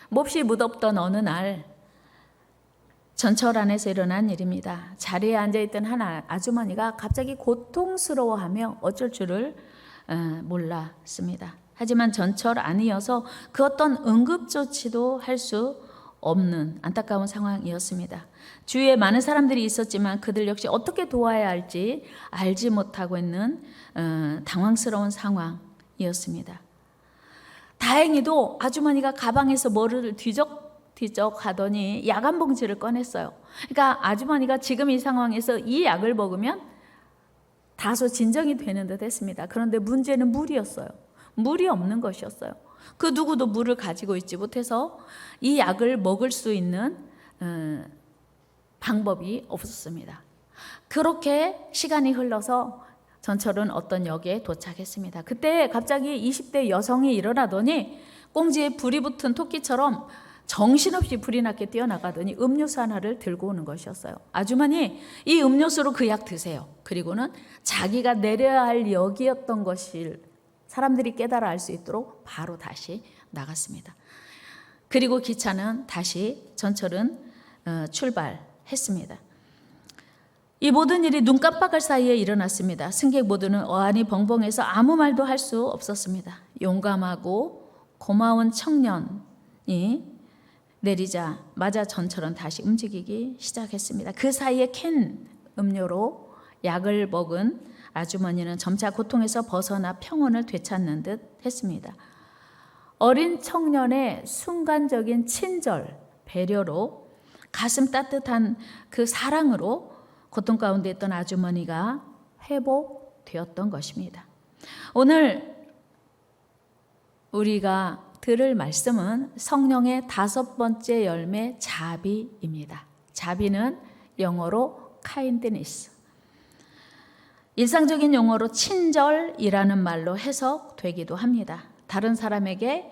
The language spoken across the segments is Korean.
몹시 무덥던 어느 날 전철 안에서 일어난 일입니다. 자리에 앉아있던 한 아주머니가 갑자기 고통스러워하며 어쩔 줄을 몰랐습니다. 하지만 전철 안이어서 그 어떤 응급조치도 할 수 없는 안타까운 상황이었습니다. 주위에 많은 사람들이 있었지만 그들 역시 어떻게 도와야 할지 알지 못하고 있는 당황스러운 상황이었습니다. 다행히도 아주머니가 가방에서 뭐를 뒤적뒤적 하더니 약 한 봉지를 꺼냈어요. 그러니까 아주머니가 지금 이 상황에서 이 약을 먹으면 다소 진정이 되는 듯 했습니다. 그런데 문제는 물이었어요. 물이 없는 것이었어요. 그 누구도 물을 가지고 있지 못해서 이 약을 먹을 수 있는 방법이 없었습니다. 그렇게 시간이 흘러서 전철은 어떤 역에 도착했습니다. 그때 갑자기 20대 여성이 일어나더니 꽁지에 불이 붙은 토끼처럼 정신없이 불이 나게 뛰어나가더니 음료수 하나를 들고 오는 것이었어요. 아주머니, 이 음료수로 그 약 드세요. 그리고는 자기가 내려야 할 역이었던 것을 사람들이 깨달아 알 수 있도록 바로 다시 나갔습니다. 그리고 기차는 다시 전철은 출발했습니다. 이 모든 일이 눈 깜빡할 사이에 일어났습니다. 승객 모두는 어안이 벙벙해서 아무 말도 할 수 없었습니다. 용감하고 고마운 청년이 내리자마자 전철은 다시 움직이기 시작했습니다. 그 사이에 캔 음료로 약을 먹은 아주머니는 점차 고통에서 벗어나 평온을 되찾는 듯 했습니다. 어린 청년의 순간적인 친절, 배려로 가슴 따뜻한 그 사랑으로 고통 가운데 있던 아주머니가 회복되었던 것입니다. 오늘 우리가 들을 말씀은 성령의 5번째 열매 자비입니다. 자비는 영어로 kindness. 일상적인 용어로 친절이라는 말로 해석되기도 합니다. 다른 사람에게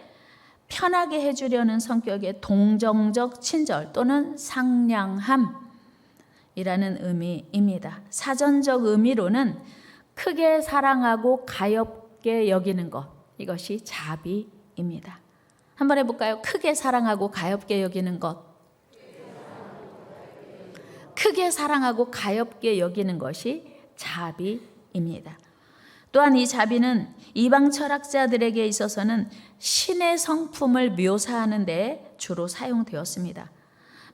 편하게 해주려는 성격의 동정적 친절 또는 상냥함이라는 의미입니다. 사전적 의미로는 크게 사랑하고 가엾게 여기는 것, 이것이 자비입니다. 한번 해볼까요? 크게 사랑하고 가엾게 여기는 것. 크게 사랑하고 가엾게 여기는 것이 자비입니다. 또한 이 자비는 이방 철학자들에게 있어서는 신의 성품을 묘사하는 데 주로 사용되었습니다.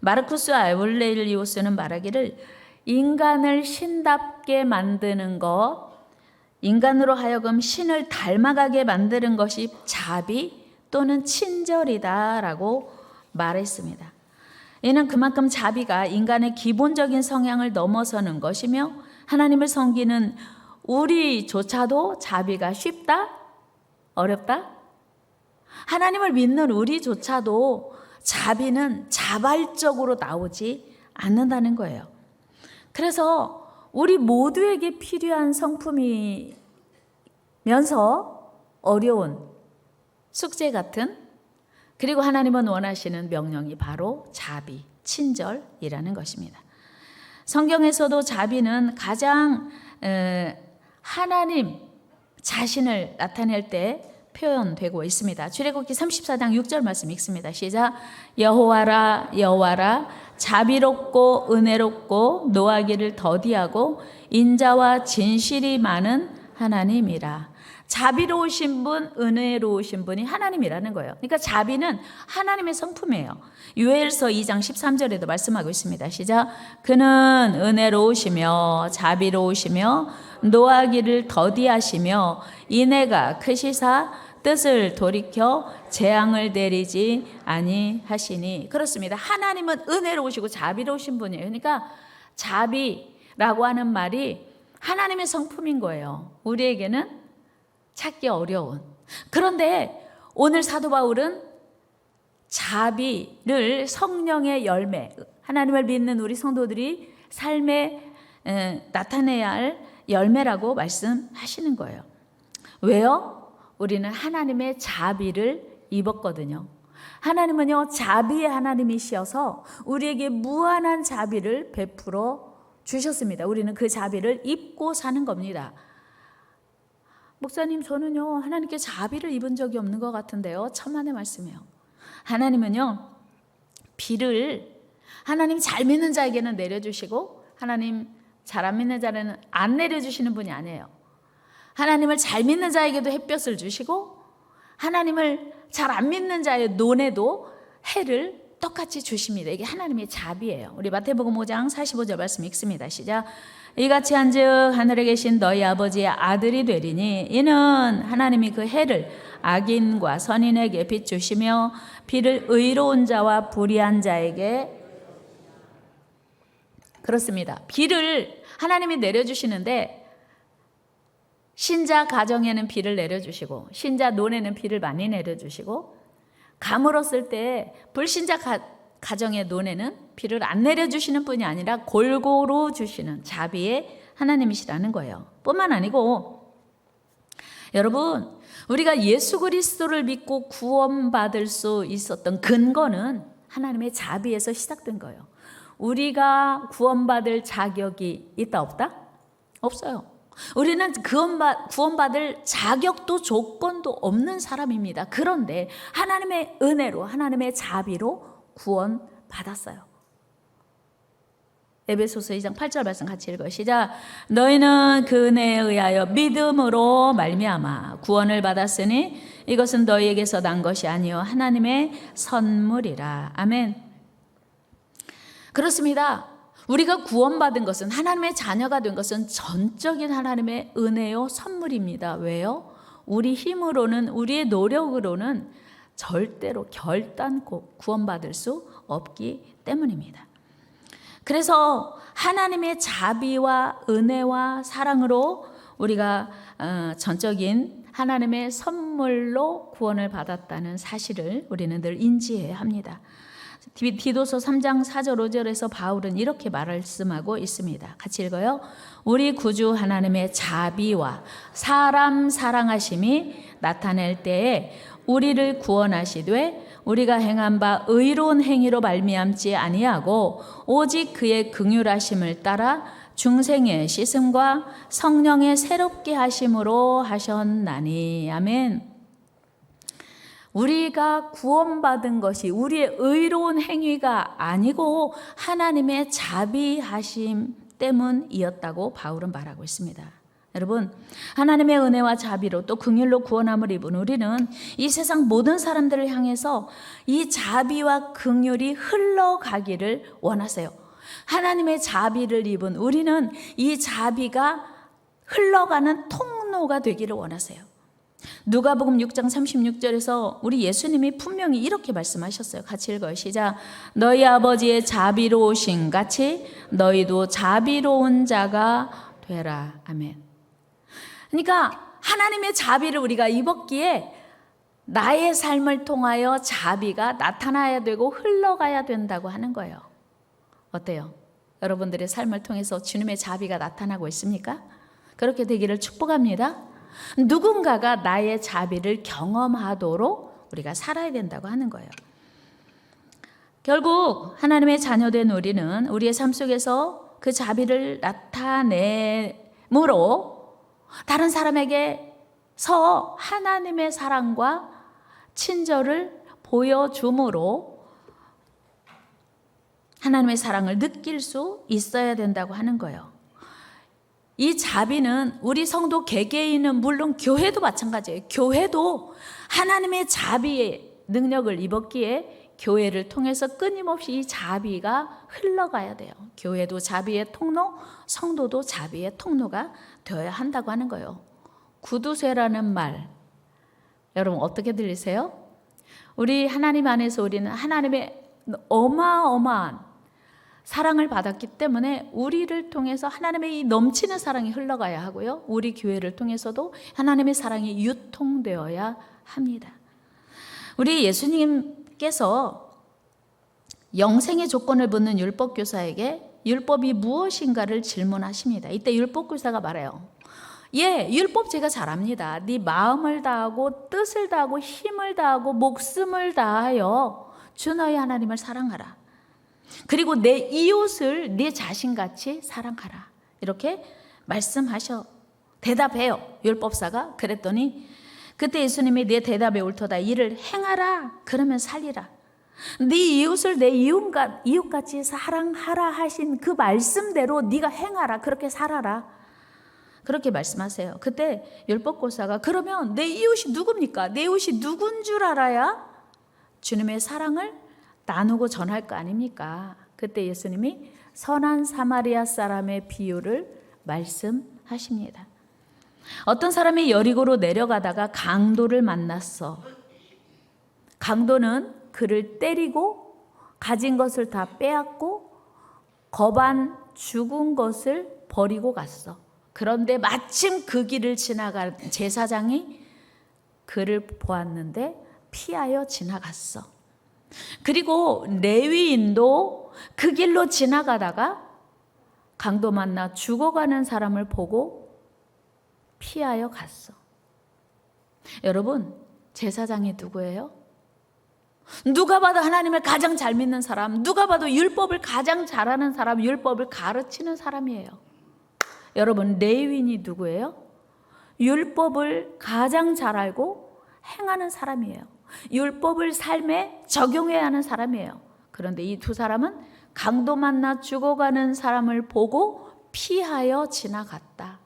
마르쿠스 아울렐리우스는 말하기를 인간을 신답게 만드는 것, 인간으로 하여금 신을 닮아가게 만드는 것이 자비 또는 친절이다라고 말했습니다. 이는 그만큼 자비가 인간의 기본적인 성향을 넘어서는 것이며 하나님을 섬기는 우리조차도 자비가 쉽다? 어렵다? 하나님을 믿는 우리조차도 자비는 자발적으로 나오지 않는다는 거예요. 그래서 우리 모두에게 필요한 성품이면서 어려운 숙제 같은, 그리고 하나님은 원하시는 명령이 바로 자비, 친절이라는 것입니다. 성경에서도 자비는 가장 하나님 자신을 나타낼 때 표현되고 있습니다. 출애굽기 34장 6절 말씀 읽습니다. 시작. 여호와라 여호와라 자비롭고 은혜롭고 노하기를 더디하고 인자와 진실이 많은 하나님이라. 자비로우신 분, 은혜로우신 분이 하나님이라는 거예요. 그러니까 자비는 하나님의 성품이에요. 요엘서 2장 13절에도 말씀하고 있습니다. 시작. 그는 은혜로우시며 자비로우시며 노하기를 더디하시며 인애가 크시사 뜻을 돌이켜 재앙을 내리지 아니하시니. 그렇습니다. 하나님은 은혜로우시고 자비로우신 분이에요. 그러니까 자비라고 하는 말이 하나님의 성품인 거예요. 우리에게는 찾기 어려운. 그런데 오늘 사도 바울은 자비를 성령의 열매, 하나님을 믿는 우리 성도들이 삶에 나타내야 할 열매라고 말씀하시는 거예요. 왜요? 우리는 하나님의 자비를 입었거든요. 하나님은요, 자비의 하나님이시어서 우리에게 무한한 자비를 베풀어 주셨습니다. 우리는 그 자비를 입고 사는 겁니다. 목사님, 저는요 하나님께 자비를 입은 적이 없는 것 같은데요. 천만의 말씀이에요. 하나님은요, 비를 하나님 잘 믿는 자에게는 내려주시고 하나님 잘 안 믿는 자에는 안 내려주시는 분이 아니에요. 하나님을 잘 믿는 자에게도 햇볕을 주시고 하나님을 잘 안 믿는 자의 논에도 해를 똑같이 주십니다. 이게 하나님의 자비예요. 우리 마태복음 5장 45절 말씀 읽습니다. 시작. 이같이 한즉 하늘에 계신 너희 아버지의 아들이 되리니 이는 하나님이 그 해를 악인과 선인에게 비추시며 비를 의로운 자와 불의한 자에게 그렇습니다. 비를 하나님이 내려주시는데 신자 가정에는 비를 내려주시고 신자 논에는 비를 많이 내려주시고 가물었을 때 불신자 가정의 논에는 비를 안 내려주시는 분이 아니라 골고루 주시는 자비의 하나님이시라는 거예요. 뿐만 아니고 여러분, 우리가 예수 그리스도를 믿고 구원받을 수 있었던 근거는 하나님의 자비에서 시작된 거예요. 우리가 구원받을 자격이 있다 없다? 없어요. 우리는 구원받을 자격도 조건도 없는 사람입니다. 그런데 하나님의 은혜로 하나님의 자비로 구원받았어요. 에베소서 2장 8절 말씀 같이 읽어요. 시작. 너희는 그 은혜에 의하여 믿음으로 말미암아 구원을 받았으니 이것은 너희에게서 난 것이 아니요 하나님의 선물이라. 아멘. 그렇습니다. 우리가 구원받은 것은 하나님의 자녀가 된 것은 전적인 하나님의 은혜요 선물입니다. 왜요? 우리 힘으로는 우리의 노력으로는 절대로 결단코 구원받을 수 없기 때문입니다. 그래서 하나님의 자비와 은혜와 사랑으로 우리가 전적인 하나님의 선물로 구원을 받았다는 사실을 우리는 늘 인지해야 합니다. 디도서 3장 4절 5절에서 바울은 이렇게 말씀하고 있습니다. 같이 읽어요. 우리 구주 하나님의 자비와 사람 사랑하심이 나타낼 때에 우리를 구원하시되 우리가 행한 바 의로운 행위로 말미암지 아니하고 오직 그의 긍휼하심을 따라 중생의 씻음과 성령의 새롭게 하심으로 하셨나니. 아멘. 우리가 구원받은 것이 우리의 의로운 행위가 아니고 하나님의 자비하심 때문이었다고 바울은 말하고 있습니다. 여러분, 하나님의 은혜와 자비로 또 긍휼로 구원함을 입은 우리는 이 세상 모든 사람들을 향해서 이 자비와 긍휼이 흘러가기를 원하세요. 하나님의 자비를 입은 우리는 이 자비가 흘러가는 통로가 되기를 원하세요. 누가복음 6장 36절에서 우리 예수님이 분명히 이렇게 말씀하셨어요. 같이 읽어요. 시작. 너희 아버지의 자비로우신 같이 너희도 자비로운 자가 되라. 아멘. 그러니까 하나님의 자비를 우리가 입었기에 나의 삶을 통하여 자비가 나타나야 되고 흘러가야 된다고 하는 거예요. 어때요? 여러분들의 삶을 통해서 주님의 자비가 나타나고 있습니까? 그렇게 되기를 축복합니다. 누군가가 나의 자비를 경험하도록 우리가 살아야 된다고 하는 거예요. 결국 하나님의 자녀된 우리는 우리의 삶 속에서 그 자비를 나타내므로 다른 사람에게서 하나님의 사랑과 친절을 보여줌으로 하나님의 사랑을 느낄 수 있어야 된다고 하는 거예요. 이 자비는 우리 성도 개개인은 물론 교회도 마찬가지예요. 교회도 하나님의 자비의 능력을 입었기에 교회를 통해서 끊임없이 이 자비가 흘러가야 돼요. 교회도 자비의 통로, 성도도 자비의 통로가 되어야 한다고 하는 거예요. 구두쇠라는 말, 여러분 어떻게 들리세요? 우리 하나님 안에서 우리는 하나님의 어마어마한 사랑을 받았기 때문에 우리를 통해서 하나님의 이 넘치는 사랑이 흘러가야 하고요. 우리 교회를 통해서도 하나님의 사랑이 유통되어야 합니다. 우리 예수님께서 영생의 조건을 묻는 율법교사에게 율법이 무엇인가를 질문하십니다. 이때 율법교사가 말해요. 예, 율법 제가 잘 압니다. 네 마음을 다하고 뜻을 다하고 힘을 다하고 목숨을 다하여 주 너희 하나님을 사랑하라. 그리고 내 이웃을 내 자신같이 사랑하라. 이렇게 말씀하셔. 대답해요. 율법사가. 그랬더니 그때 예수님이 내 대답에 옳도다. 이를 행하라. 그러면 살리라. 네 이웃을 내 이웃같이 사랑하라 하신 그 말씀대로 네가 행하라. 그렇게 살아라. 그렇게 말씀하세요. 그때 율법교사가 그러면 내 이웃이 누굽니까? 내 이웃이 누군 줄 알아야 주님의 사랑을 나누고 전할 거 아닙니까? 그때 예수님이 선한 사마리아 사람의 비유를 말씀하십니다. 어떤 사람이 여리고로 내려가다가 강도를 만났어. 강도는 그를 때리고 가진 것을 다 빼앗고 거반 죽은 것을 버리고 갔어. 그런데 마침 그 길을 지나간 제사장이 그를 보았는데 피하여 지나갔어. 그리고 레위인도 그 길로 지나가다가 강도 만나 죽어가는 사람을 보고 피하여 갔어. 여러분, 제사장이 누구예요? 누가 봐도 하나님을 가장 잘 믿는 사람, 누가 봐도 율법을 가장 잘하는 사람, 율법을 가르치는 사람이에요. 여러분, 레위인이 누구예요? 율법을 가장 잘 알고 행하는 사람이에요. 율법을 삶에 적용해야 하는 사람이에요. 그런데 이 두 사람은 강도 만나 죽어가는 사람을 보고 피하여 지나갔다.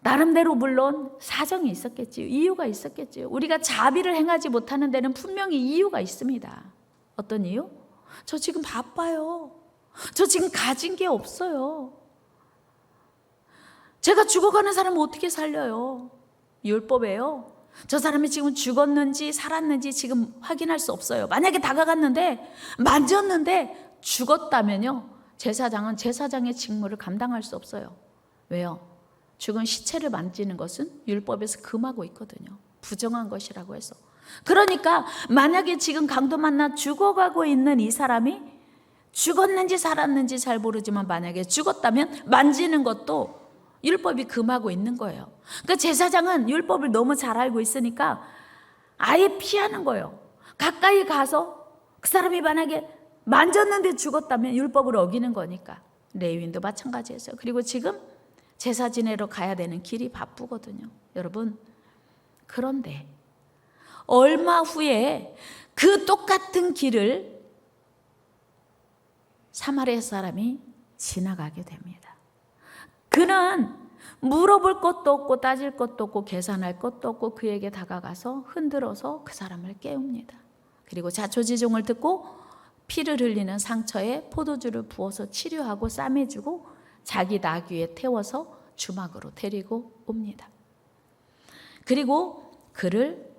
나름대로 물론 사정이 있었겠지요. 이유가 있었겠지요. 우리가 자비를 행하지 못하는 데는 분명히 이유가 있습니다. 어떤 이유? 저 지금 바빠요. 저 지금 가진 게 없어요. 제가 죽어가는 사람을 어떻게 살려요? 율법이에요. 저 사람이 지금 죽었는지 살았는지 지금 확인할 수 없어요. 만약에 다가갔는데 만졌는데 죽었다면요, 제사장은 제사장의 직무를 감당할 수 없어요. 왜요? 죽은 시체를 만지는 것은 율법에서 금하고 있거든요. 부정한 것이라고 해서. 그러니까 만약에 지금 강도 만나 죽어가고 있는 이 사람이 죽었는지 살았는지 잘 모르지만 만약에 죽었다면 만지는 것도 율법이 금하고 있는 거예요. 그러니까 제사장은 율법을 너무 잘 알고 있으니까 아예 피하는 거예요. 가까이 가서 그 사람이 만약에 만졌는데 죽었다면 율법을 어기는 거니까. 레위인도 마찬가지였어요. 그리고 지금 제사 지내러 가야 되는 길이 바쁘거든요. 여러분, 그런데 얼마 후에 그 똑같은 길을 사마리아 사람이 지나가게 됩니다. 그는 물어볼 것도 없고 따질 것도 없고 계산할 것도 없고 그에게 다가가서 흔들어서 그 사람을 깨웁니다. 그리고 자초지종을 듣고 피를 흘리는 상처에 포도주를 부어서 치료하고 싸매주고 자기 나귀에 태워서 주막으로 데리고 옵니다. 그리고 그를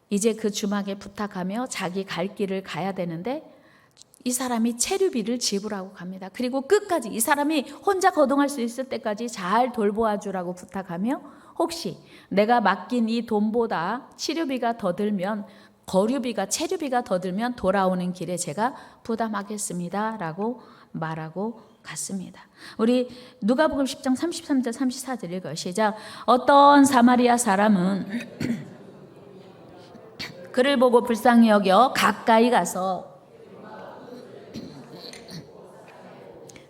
이제 그 주막에 부탁하며 자기 갈 길을 가야 되는데 이 사람이 체류비를 지불하고 갑니다. 그리고 끝까지 이 사람이 혼자 거동할 수 있을 때까지 잘 돌보아 주라고 부탁하며 혹시 내가 맡긴 이 돈보다 치료비가 더 들면 체류비가 더 들면 돌아오는 길에 제가 부담하겠습니다 라고 말하고 갔습니다. 우리 누가복음 10장 33절 34절 읽어요. 시작. 어떤 사마리아 사람은 그를 보고 불쌍히 여겨 가까이 가서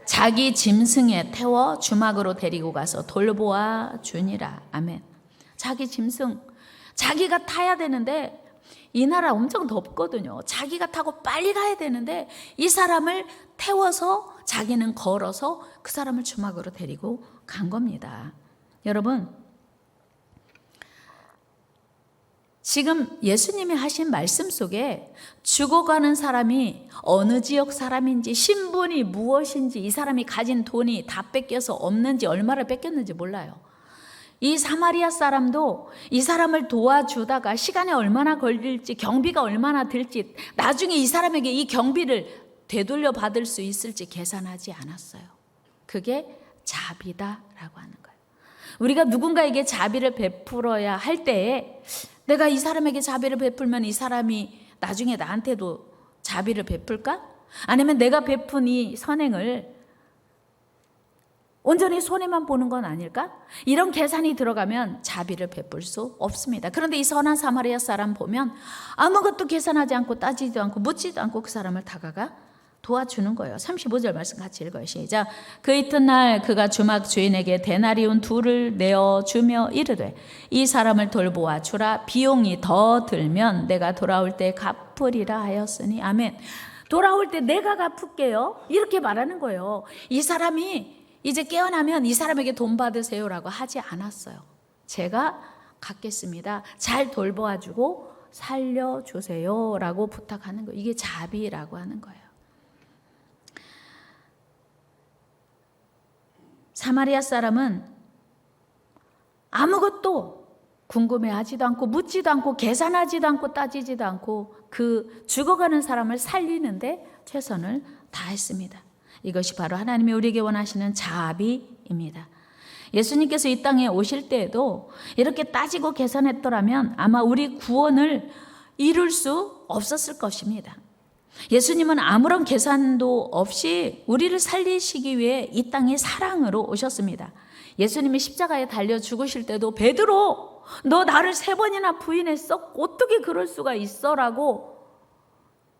자기 짐승에 태워 주막으로 데리고 가서 돌보아 주니라. 아멘. 자기 짐승, 자기가 타야 되는데 이 나라 엄청 덥거든요. 자기가 타고 빨리 가야 되는데 이 사람을 태워서 자기는 걸어서 그 사람을 주막으로 데리고 간 겁니다. 여러분, 지금 예수님이 하신 말씀 속에 죽어가는 사람이 어느 지역 사람인지 신분이 무엇인지 이 사람이 가진 돈이 다 뺏겨서 없는지 얼마를 뺏겼는지 몰라요. 이 사마리아 사람도 이 사람을 도와주다가 시간이 얼마나 걸릴지 경비가 얼마나 들지 나중에 이 사람에게 이 경비를 되돌려 받을 수 있을지 계산하지 않았어요. 그게 자비다라고 하는 거예요. 우리가 누군가에게 자비를 베풀어야 할 때에 내가 이 사람에게 자비를 베풀면 이 사람이 나중에 나한테도 자비를 베풀까? 아니면 내가 베푼 이 선행을 온전히 손해만 보는 건 아닐까? 이런 계산이 들어가면 자비를 베풀 수 없습니다. 그런데 이 선한 사마리아 사람 보면 아무것도 계산하지 않고 따지지도 않고 묻지도 않고 그 사람을 다가가 도와주는 거예요. 35절 말씀 같이 읽어요. 시작. 그 이튿날 그가 주막 주인에게 데나리온 2를 내어 주며 이르되 이 사람을 돌보아 주라. 비용이 더 들면 내가 돌아올 때 갚으리라 하였으니. 아멘. 돌아올 때 내가 갚을게요. 이렇게 말하는 거예요. 이 사람이 이제 깨어나면 이 사람에게 돈 받으세요라고 하지 않았어요. 제가 갚겠습니다. 잘 돌보아주고 살려주세요라고 부탁하는 거예요. 이게 자비라고 하는 거예요. 사마리아 사람은 아무것도 궁금해하지도 않고 묻지도 않고 계산하지도 않고 따지지도 않고 그 죽어가는 사람을 살리는데 최선을 다했습니다. 이것이 바로 하나님이 우리에게 원하시는 자비입니다. 예수님께서 이 땅에 오실 때에도 이렇게 따지고 계산했더라면 아마 우리 구원을 이룰 수 없었을 것입니다. 예수님은 아무런 계산도 없이 우리를 살리시기 위해 이 땅에 사랑으로 오셨습니다. 예수님이 십자가에 달려 죽으실 때도 베드로 너 나를 3번이나 부인했어? 어떻게 그럴 수가 있어? 라고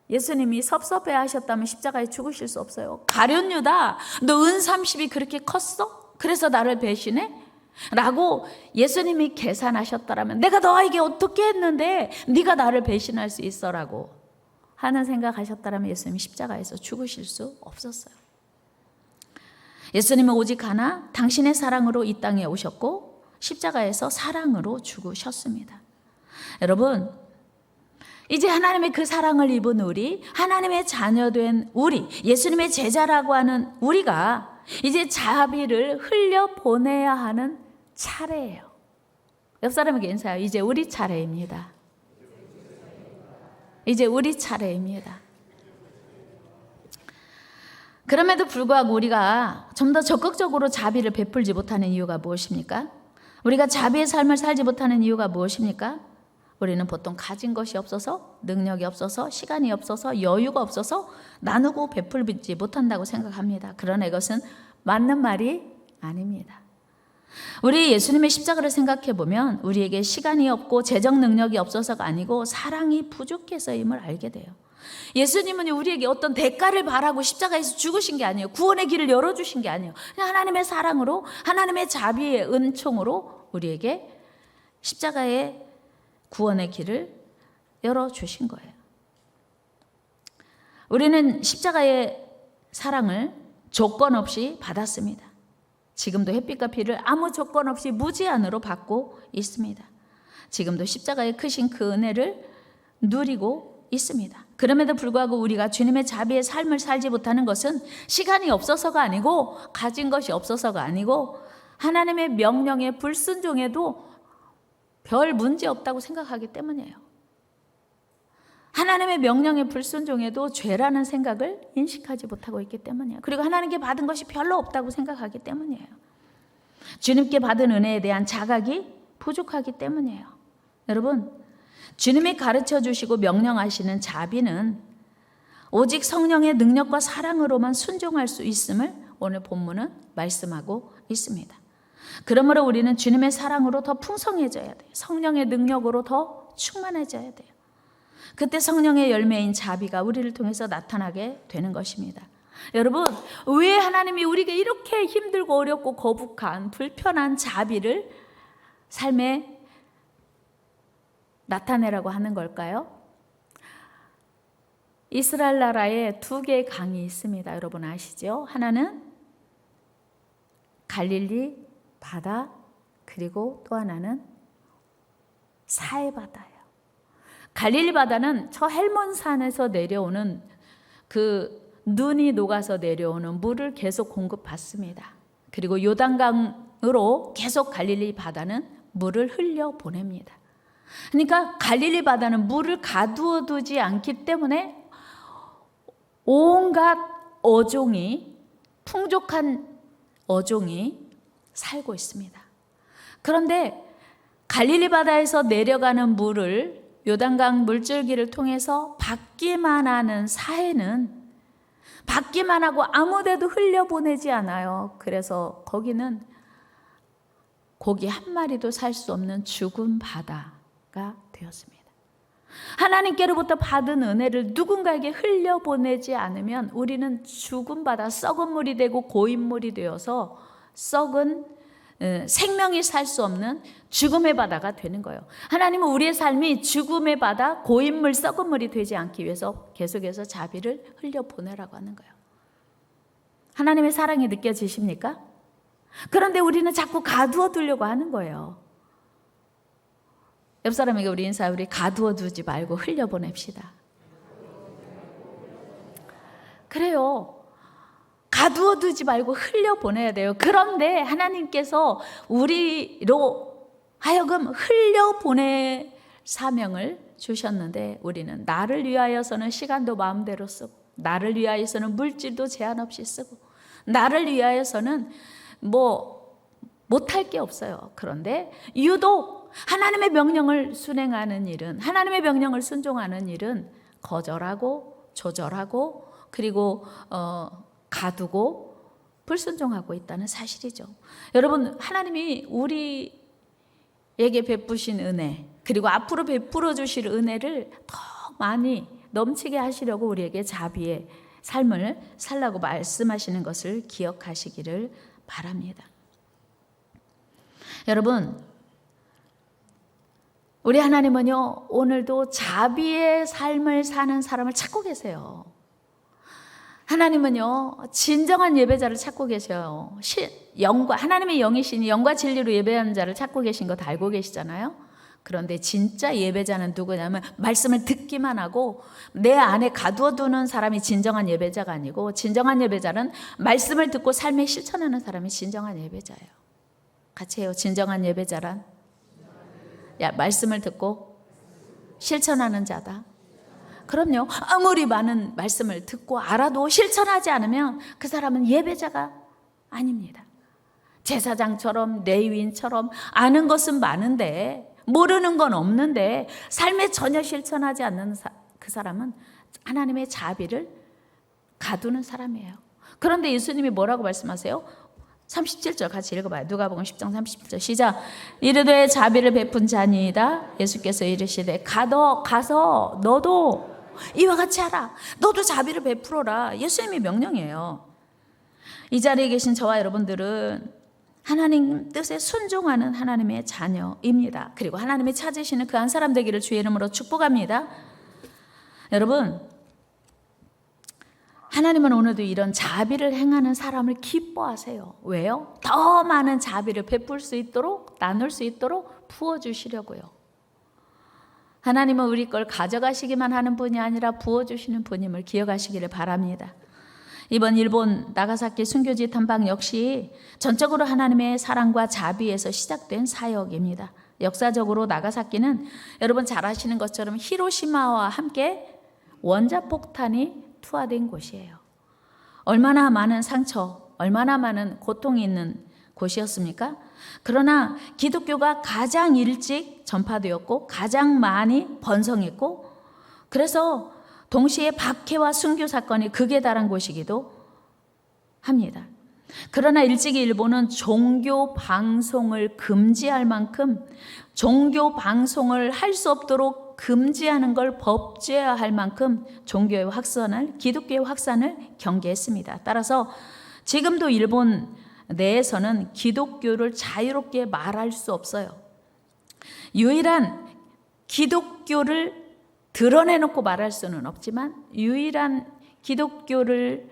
예수님이 섭섭해 하셨다면 십자가에 죽으실 수 없어요. 가룟 유다 너 은 30이 그렇게 컸어? 그래서 나를 배신해? 라고 예수님이 계산하셨더라면 내가 너에게 어떻게 했는데 네가 나를 배신할 수 있어? 라고 하는 생각하셨다면 예수님이 십자가에서 죽으실 수 없었어요. 예수님은 오직 하나 당신의 사랑으로 이 땅에 오셨고 십자가에서 사랑으로 죽으셨습니다. 여러분 이제 하나님의 그 사랑을 입은 우리, 하나님의 자녀된 우리, 예수님의 제자라고 하는 우리가 이제 자비를 흘려보내야 하는 차례예요. 옆 사람에게 인사해요. 이제 우리 차례입니다. 이제 우리 차례입니다. 그럼에도 불구하고 우리가 좀 더 적극적으로 자비를 베풀지 못하는 이유가 무엇입니까? 우리가 자비의 삶을 살지 못하는 이유가 무엇입니까? 우리는 보통 가진 것이 없어서, 능력이 없어서, 시간이 없어서, 여유가 없어서 나누고 베풀지 못한다고 생각합니다. 그러나 이것은 맞는 말이 아닙니다. 우리 예수님의 십자가를 생각해 보면 우리에게 시간이 없고 재정 능력이 없어서가 아니고 사랑이 부족해서임을 알게 돼요. 예수님은 우리에게 어떤 대가를 바라고 십자가에서 죽으신 게 아니에요. 구원의 길을 열어주신 게 아니에요. 그냥 하나님의 사랑으로, 하나님의 자비의 은총으로 우리에게 십자가의 구원의 길을 열어주신 거예요. 우리는 십자가의 사랑을 조건 없이 받았습니다. 지금도 햇빛과 비를 아무 조건 없이 무제한으로 받고 있습니다. 지금도 십자가의 크신 그 은혜를 누리고 있습니다. 그럼에도 불구하고 우리가 주님의 자비의 삶을 살지 못하는 것은 시간이 없어서가 아니고 가진 것이 없어서가 아니고 하나님의 명령에 불순종해도 별 문제 없다고 생각하기 때문이에요. 하나님의 명령에 불순종해도 죄라는 생각을 인식하지 못하고 있기 때문이에요. 그리고 하나님께 받은 것이 별로 없다고 생각하기 때문이에요. 주님께 받은 은혜에 대한 자각이 부족하기 때문이에요. 여러분, 주님이 가르쳐 주시고 명령하시는 자비는 오직 성령의 능력과 사랑으로만 순종할 수 있음을 오늘 본문은 말씀하고 있습니다. 그러므로 우리는 주님의 사랑으로 더 풍성해져야 돼요. 성령의 능력으로 더 충만해져야 돼요. 그때 성령의 열매인 자비가 우리를 통해서 나타나게 되는 것입니다. 여러분, 왜 하나님이 우리에게 이렇게 힘들고 어렵고 거북한 불편한 자비를 삶에 나타내라고 하는 걸까요? 이스라엘 나라에 2개의 강이 있습니다. 여러분 아시죠? 하나는 갈릴리 바다, 그리고 또 하나는 사해 바다예요. 갈릴리 바다는 저 헬몬산에서 내려오는 그 눈이 녹아서 내려오는 물을 계속 공급받습니다. 그리고 요단강으로 계속 갈릴리 바다는 물을 흘려 보냅니다. 그러니까 갈릴리 바다는 물을 가두어 두지 않기 때문에 온갖 어종이, 풍족한 어종이 살고 있습니다. 그런데 갈릴리 바다에서 내려가는 물을 요단강 물줄기를 통해서 받기만 하는 사해는 받기만 하고 아무데도 흘려보내지 않아요. 그래서 거기는 고기 한 마리도 살 수 없는 죽은 바다가 되었습니다. 하나님께로부터 받은 은혜를 누군가에게 흘려보내지 않으면 우리는 죽음받아 썩은 물이 되고 고인물이 되어서 썩은 생명이 살 수 없는 죽음의 바다가 되는 거예요. 하나님은 우리의 삶이 죽음의 바다, 고인물, 썩은 물이 되지 않기 위해서 계속해서 자비를 흘려보내라고 하는 거예요. 하나님의 사랑이 느껴지십니까? 그런데 우리는 자꾸 가두어 두려고 하는 거예요. 옆 사람에게 우리 인사, 우리 가두어 두지 말고 흘려보냅시다. 그래요. 가두어 두지 말고 흘려보내야 돼요. 그런데 하나님께서 우리로 하여금 흘려보낼 사명을 주셨는데 우리는 나를 위하여서는 시간도 마음대로 쓰고, 나를 위하여서는 물질도 제한 없이 쓰고, 나를 위하여서는 못할 게 없어요. 그런데 유독 하나님의 명령을 순행하는 일은, 하나님의 명령을 순종하는 일은 거절하고 조절하고 그리고 가두고 불순종하고 있다는 사실이죠. 여러분, 하나님이 우리에게 베푸신 은혜, 그리고 앞으로 베풀어 주실 은혜를 더 많이 넘치게 하시려고 우리에게 자비의 삶을 살라고 말씀하시는 것을 기억하시기를 바랍니다. 여러분, 우리 하나님은요, 오늘도 자비의 삶을 사는 사람을 찾고 계세요. 하나님은요, 진정한 예배자를 찾고 계셔요. 하나님의 영이시니 영과 진리로 예배하는 자를 찾고 계신 거 다 알고 계시잖아요. 그런데 진짜 예배자는 누구냐면 말씀을 듣기만 하고 내 안에 가두어두는 사람이 진정한 예배자가 아니고, 진정한 예배자는 말씀을 듣고 삶에 실천하는 사람이 진정한 예배자예요. 같이 해요. 진정한 예배자란 말씀을 듣고 실천하는 자다. 그럼요. 아무리 많은 말씀을 듣고 알아도 실천하지 않으면 그 사람은 예배자가 아닙니다. 제사장처럼 레위인처럼 아는 것은 많은데 모르는 건 없는데 삶에 전혀 실천하지 않는 그 사람은 하나님의 자비를 가두는 사람이에요. 그런데 예수님이 뭐라고 말씀하세요? 37절 같이 읽어봐요. 누가복음 10장 37절 시작. 이르되 자비를 베푼 자니이다. 예수께서 이르시되 가서 너도 이와 같이 하라. 너도 자비를 베풀어라. 예수님의 명령이에요. 이 자리에 계신 저와 여러분들은 하나님 뜻에 순종하는 하나님의 자녀입니다. 그리고 하나님이 찾으시는 그 한 사람 되기를 주의 이름으로 축복합니다. 여러분, 하나님은 오늘도 이런 자비를 행하는 사람을 기뻐하세요. 왜요? 더 많은 자비를 베풀 수 있도록, 나눌 수 있도록 부어주시려고요. 하나님은 우리 걸 가져가시기만 하는 분이 아니라 부어주시는 분임을 기억하시기를 바랍니다. 이번 일본 나가사키 순교지 탐방 역시 전적으로 하나님의 사랑과 자비에서 시작된 사역입니다. 역사적으로 나가사키는 여러분 잘 아시는 것처럼 히로시마와 함께 원자폭탄이 투하된 곳이에요. 얼마나 많은 상처, 얼마나 많은 고통이 있는 곳이었습니까? 그러나 기독교가 가장 일찍 전파되었고 가장 많이 번성했고, 그래서 동시에 박해와 순교 사건이 극에 달한 곳이기도 합니다. 그러나 일찍이 일본은 종교 방송을 금지할 만큼, 종교 방송을 할 수 없도록 금지하는 걸 법제화할 만큼 종교의 확산을, 기독교의 확산을 경계했습니다. 따라서 지금도 일본 내에서는 기독교를 자유롭게 말할 수 없어요. 유일한 기독교를 드러내놓고 말할 수는 없지만 유일한 기독교를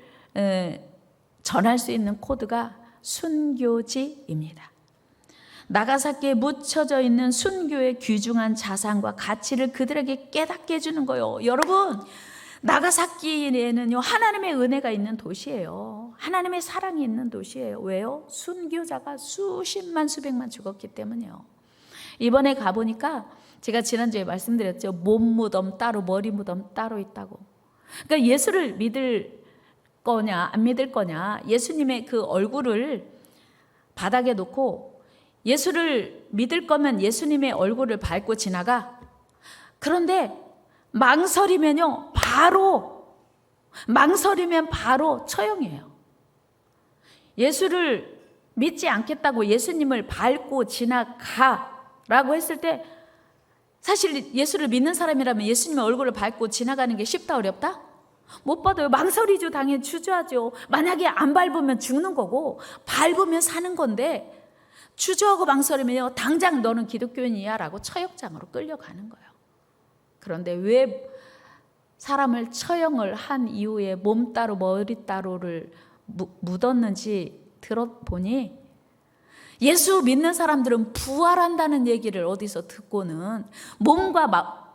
전할 수 있는 코드가 순교지입니다. 나가사키에 묻혀져 있는 순교의 귀중한 자산과 가치를 그들에게 깨닫게 해주는 거예요. 여러분, 나가사키에는요, 하나님의 은혜가 있는 도시예요. 하나님의 사랑이 있는 도시예요. 왜요? 순교자가 수십만 수백만 죽었기 때문이요. 이번에 가보니까 제가 지난주에 말씀드렸죠. 몸무덤 따로 머리 무덤 따로 있다고. 그러니까 예수를 믿을 거냐 안 믿을 거냐, 예수님의 그 얼굴을 바닥에 놓고 예수를 믿을 거면 예수님의 얼굴을 밟고 지나가. 그런데 망설이면 바로 처형이에요. 예수를 믿지 않겠다고 예수님을 밟고 지나가라고 했을 때 사실 예수를 믿는 사람이라면 예수님의 얼굴을 밟고 지나가는 게 쉽다 어렵다? 못 받아요. 망설이죠. 당연히 주저하죠. 만약에 안 밟으면 죽는 거고 밟으면 사는 건데 주저하고 망설이면요, 당장 너는 기독교인이야 라고 처형장으로 끌려가는 거예요. 그런데 왜 사람을 처형을 한 이후에 몸 따로 머리 따로를 묻었는지 들어보니, 예수 믿는 사람들은 부활한다는 얘기를 어디서 듣고는 몸과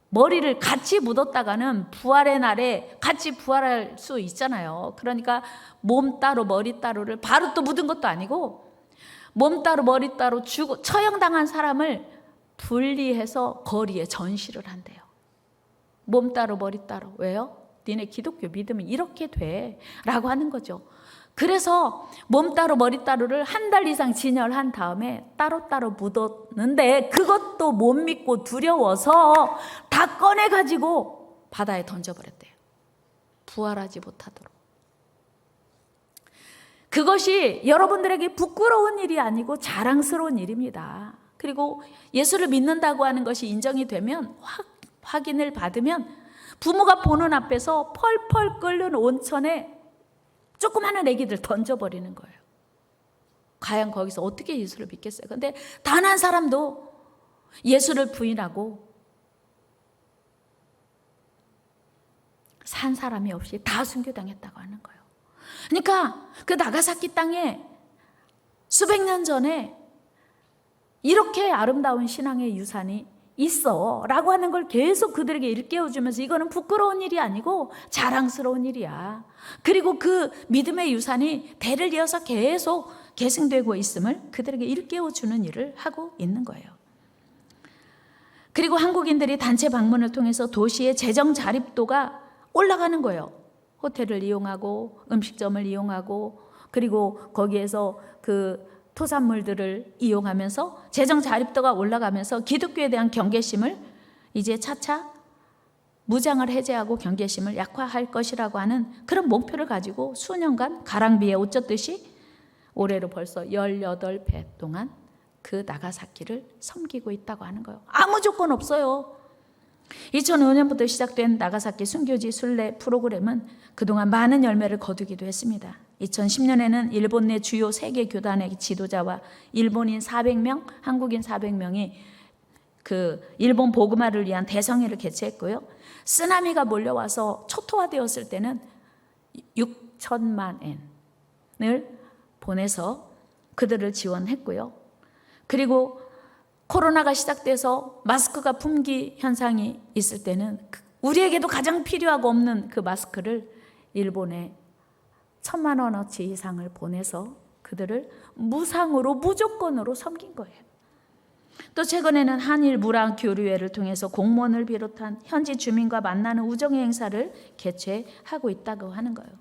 머리를 같이 묻었다가는 부활의 날에 같이 부활할 수 있잖아요. 그러니까 몸 따로 머리 따로를 바로 또 묻은 것도 아니고, 몸 따로 머리 따로 처형당한 사람을 분리해서 거리에 전시를 한대요. 몸 따로 머리 따로. 왜요? 니네 기독교 믿으면 이렇게 돼 라고 하는 거죠. 그래서 몸 따로 머리 따로를 한 달 이상 진열한 다음에 따로따로 묻었는데, 그것도 못 믿고 두려워서 다 꺼내가지고 바다에 던져버렸대요. 부활하지 못하도록. 그것이 여러분들에게 부끄러운 일이 아니고 자랑스러운 일입니다. 그리고 예수를 믿는다고 하는 것이 인정이 되면, 확인을 받으면 부모가 보는 앞에서 펄펄 끓는 온천에 조그마한 애기들 던져버리는 거예요. 과연 거기서 어떻게 예수를 믿겠어요? 근데 단 한 사람도 예수를 부인하고 산 사람이 없이 다 순교당했다고 하는 거예요. 그러니까 그 나가사키 땅에 수백 년 전에 이렇게 아름다운 신앙의 유산이 있어 라고 하는 걸 계속 그들에게 일깨워주면서, 이거는 부끄러운 일이 아니고 자랑스러운 일이야. 그리고 그 믿음의 유산이 대를 이어서 계속 계승되고 있음을 그들에게 일깨워주는 일을 하고 있는 거예요. 그리고 한국인들이 단체 방문을 통해서 도시의 재정 자립도가 올라가는 거예요. 호텔을 이용하고 음식점을 이용하고, 그리고 거기에서 그 토산물들을 이용하면서 재정 자립도가 올라가면서 기독교에 대한 경계심을 이제 차차 무장을 해제하고 경계심을 약화할 것이라고 하는 그런 목표를 가지고 수년간 가랑비에 옷 젖듯이 올해로 벌써 18배 동안 그 나가사키를 섬기고 있다고 하는 거예요. 아무 조건 없어요. 2005년부터 시작된 나가사키 순교지 순례 프로그램은 그동안 많은 열매를 거두기도 했습니다. 2010년에는 일본 내 주요 세계 교단의 지도자와 일본인 400명, 한국인 400명이 그 일본 복음화를 위한 대성회를 개최했고요. 쓰나미가 몰려와서 초토화되었을 때는 6천만 엔을 보내서 그들을 지원했고요. 그리고 코로나가 시작돼서 마스크가 품귀 현상이 있을 때는 우리에게도 가장 필요하고 없는 그 마스크를 일본에 1,000만 원어치 이상을 보내서 그들을 무상으로 무조건으로 섬긴 거예요. 또 최근에는 한일 무랑 교류회를 통해서 공무원을 비롯한 현지 주민과 만나는 우정의 행사를 개최하고 있다고 하는 거예요.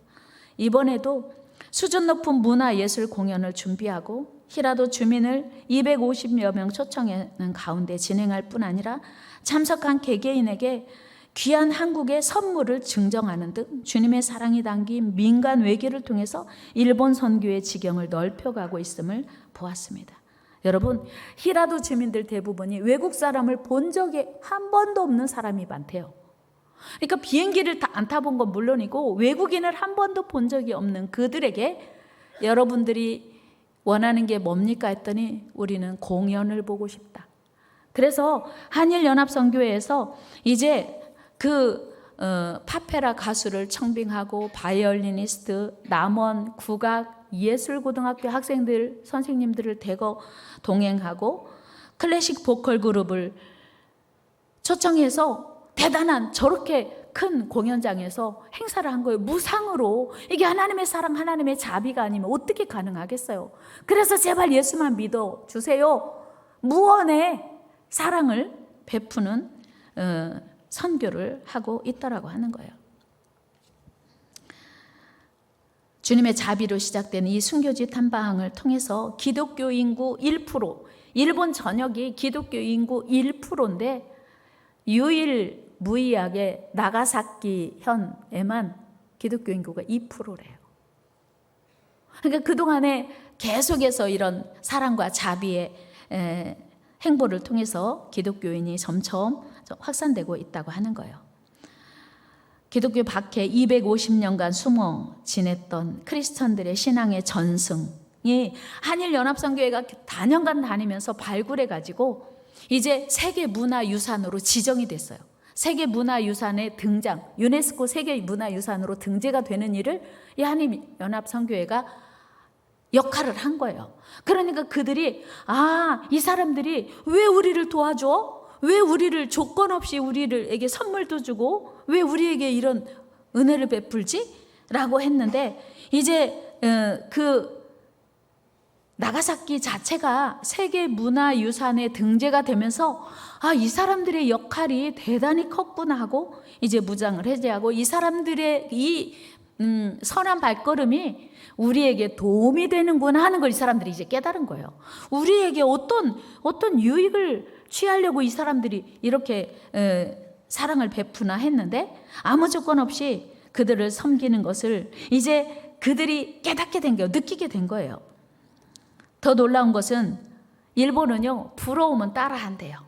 이번에도 수준 높은 문화예술 공연을 준비하고 히라도 주민을 250여 명 초청하는 가운데 진행할 뿐 아니라 참석한 개개인에게 귀한 한국의 선물을 증정하는 등 주님의 사랑이 담긴 민간 외교를 통해서 일본 선교의 지경을 넓혀가고 있음을 보았습니다. 여러분, 히라도 주민들 대부분이 외국 사람을 본 적이 한 번도 없는 사람이 많대요. 그러니까 비행기를 안 타본 건 물론이고 외국인을 한 번도 본 적이 없는 그들에게 여러분들이 원하는 게 뭡니까 했더니 우리는 공연을 보고 싶다. 그래서 한일연합선교회에서 이제 그 파페라 가수를 청빙하고 바이올리니스트, 남원 국악 예술고등학교 학생들, 선생님들을 대거 동행하고 클래식 보컬 그룹을 초청해서 대단한 저렇게 큰 공연장에서 행사를 한 거예요. 무상으로. 이게 하나님의 사랑, 하나님의 자비가 아니면 어떻게 가능하겠어요? 그래서 제발 예수만 믿어주세요. 무언의 사랑을 베푸는 선교를 하고 있다라고 하는 거예요. 주님의 자비로 시작된 이 순교지 탐방을 통해서 기독교 인구 1%, 일본 전역이 기독교 인구 1%인데 유일무이하게 나가사키 현에만 기독교 인구가 2%래요. 그러니까 그동안에 계속해서 이런 사랑과 자비의 행보를 통해서 기독교인이 점점 확산되고 있다고 하는 거예요. 기독교 박해 250년간 숨어 지냈던 크리스천들의 신앙의 전승이 한일연합선교회가 단연간 다니면서 발굴해가지고 이제 세계문화유산으로 지정이 됐어요. 세계문화유산의 등장, 유네스코 세계문화유산으로 등재가 되는 일을 이 한일연합선교회가 역할을 한 거예요. 그러니까 그들이 이 사람들이 왜 우리를 도와줘? 왜 우리를 조건 없이 우리에게 선물도 주고 왜 우리에게 이런 은혜를 베풀지? 라고 했는데 이제 그 나가사키 자체가 세계문화유산에 등재가 되면서 이 사람들의 역할이 대단히 컸구나 하고 이제 무장을 해제하고 이 사람들의 이 선한 발걸음이 우리에게 도움이 되는구나 하는 걸 이 사람들이 이제 깨달은 거예요. 우리에게 어떤 유익을 취하려고 이 사람들이 이렇게 사랑을 베푸나 했는데 아무 조건 없이 그들을 섬기는 것을 이제 그들이 깨닫게 된 거예요. 느끼게 된 거예요. 더 놀라운 것은 일본은요, 부러우면 따라한대요.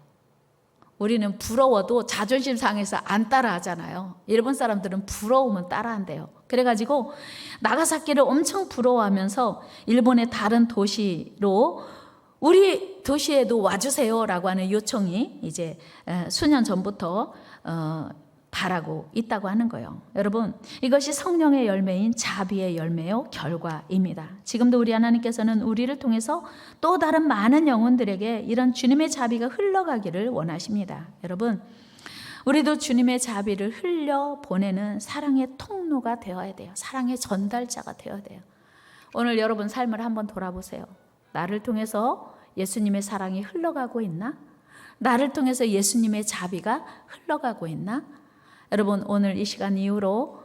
우리는 부러워도 자존심 상해서 안 따라하잖아요. 일본 사람들은 부러우면 따라한대요. 그래가지고 나가사키를 엄청 부러워하면서 일본의 다른 도시로 우리 도시에도 와주세요라고 하는 요청이 이제 수년 전부터 바라고 있다고 하는 거예요. 여러분, 이것이 성령의 열매인 자비의 열매요 결과입니다. 지금도 우리 하나님께서는 우리를 통해서 또 다른 많은 영혼들에게 이런 주님의 자비가 흘러가기를 원하십니다. 여러분, 우리도 주님의 자비를 흘려 보내는 사랑의 통로가 되어야 돼요. 사랑의 전달자가 되어야 돼요. 오늘 여러분 삶을 한번 돌아보세요. 나를 통해서 예수님의 사랑이 흘러가고 있나? 나를 통해서 예수님의 자비가 흘러가고 있나? 여러분, 오늘 이 시간 이후로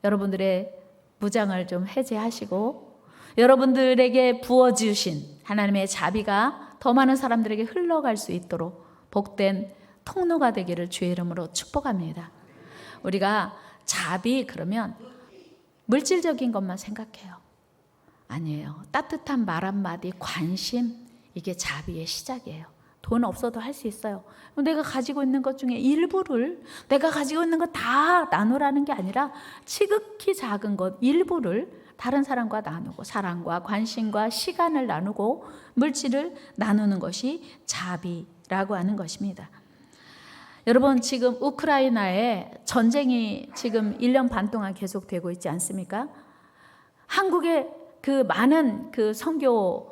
여러분들의 무장을 좀 해제하시고 여러분들에게 부어주신 하나님의 자비가 더 많은 사람들에게 흘러갈 수 있도록 복된 통로가 되기를 주의 이름으로 축복합니다. 우리가 자비 그러면 물질적인 것만 생각해요. 아니에요. 따뜻한 말 한마디, 관심, 이게 자비의 시작이에요. 돈 없어도 할 수 있어요. 내가 가지고 있는 것 중에 일부를, 내가 가지고 있는 거 다 나누라는 게 아니라 지극히 작은 것 일부를 다른 사람과 나누고 사랑과 관심과 시간을 나누고 물질을 나누는 것이 자비라고 하는 것입니다. 여러분, 지금 우크라이나에 전쟁이 지금 1년 반 동안 계속되고 있지 않습니까? 한국의 그 많은 그 선교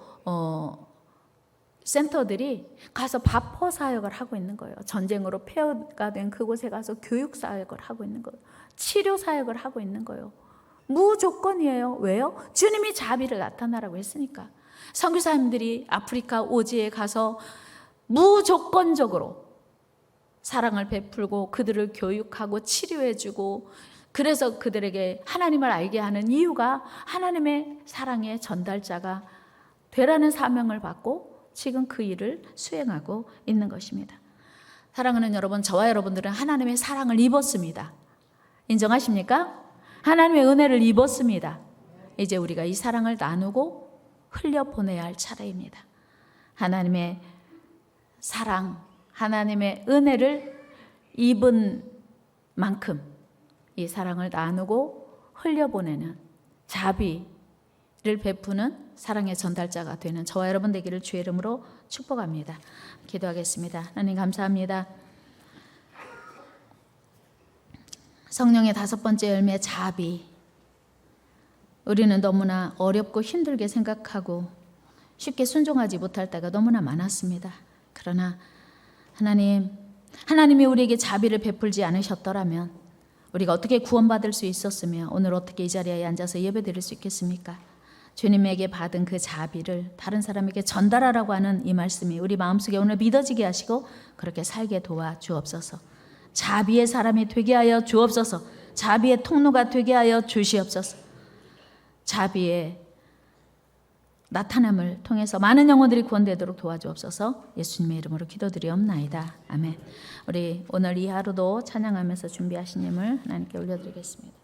센터들이 가서 밥포 사역을 하고 있는 거예요. 전쟁으로 폐허가 된 그곳에 가서 교육 사역을 하고 있는 거예요. 치료 사역을 하고 있는 거예요. 무조건이에요. 왜요? 주님이 자비를 나타나라고 했으니까. 선교사님들이 아프리카 오지에 가서 무조건적으로 사랑을 베풀고 그들을 교육하고 치료해주고 그래서 그들에게 하나님을 알게 하는 이유가 하나님의 사랑의 전달자가 되라는 사명을 받고 지금 그 일을 수행하고 있는 것입니다. 사랑하는 여러분, 저와 여러분들은 하나님의 사랑을 입었습니다. 인정하십니까? 하나님의 은혜를 입었습니다. 이제 우리가 이 사랑을 나누고 흘려보내야 할 차례입니다. 하나님의 사랑, 하나님의 은혜를 입은 만큼 이 사랑을 나누고 흘려보내는 자비를 베푸는 사랑의 전달자가 되는 저와 여러분 되기를 주의 이름으로 축복합니다. 기도하겠습니다. 하나님 감사합니다. 성령의 다섯 번째 열매 자비. 우리는 너무나 어렵고 힘들게 생각하고 쉽게 순종하지 못할 때가 너무나 많았습니다. 그러나 하나님이 우리에게 자비를 베풀지 않으셨더라면 우리가 어떻게 구원받을 수 있었으며 오늘 어떻게 이 자리에 앉아서 예배드릴 수 있겠습니까? 주님에게 받은 그 자비를 다른 사람에게 전달하라고 하는 이 말씀이 우리 마음속에 오늘 믿어지게 하시고 그렇게 살게 도와주옵소서. 자비의 사람이 되게 하여 주옵소서. 자비의 통로가 되게 하여 주시옵소서. 자비의 나타남을 통해서 많은 영혼들이 구원되도록 도와주옵소서. 예수님의 이름으로 기도드리옵나이다. 아멘. 우리 오늘 이 하루도 찬양하면서 준비하신 예물 하나님께 올려드리겠습니다.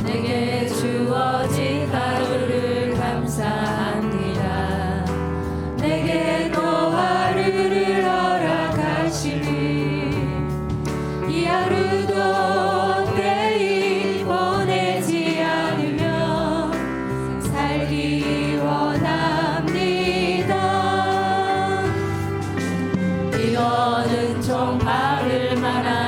내게 주어진 뛰어든 총 바를 만한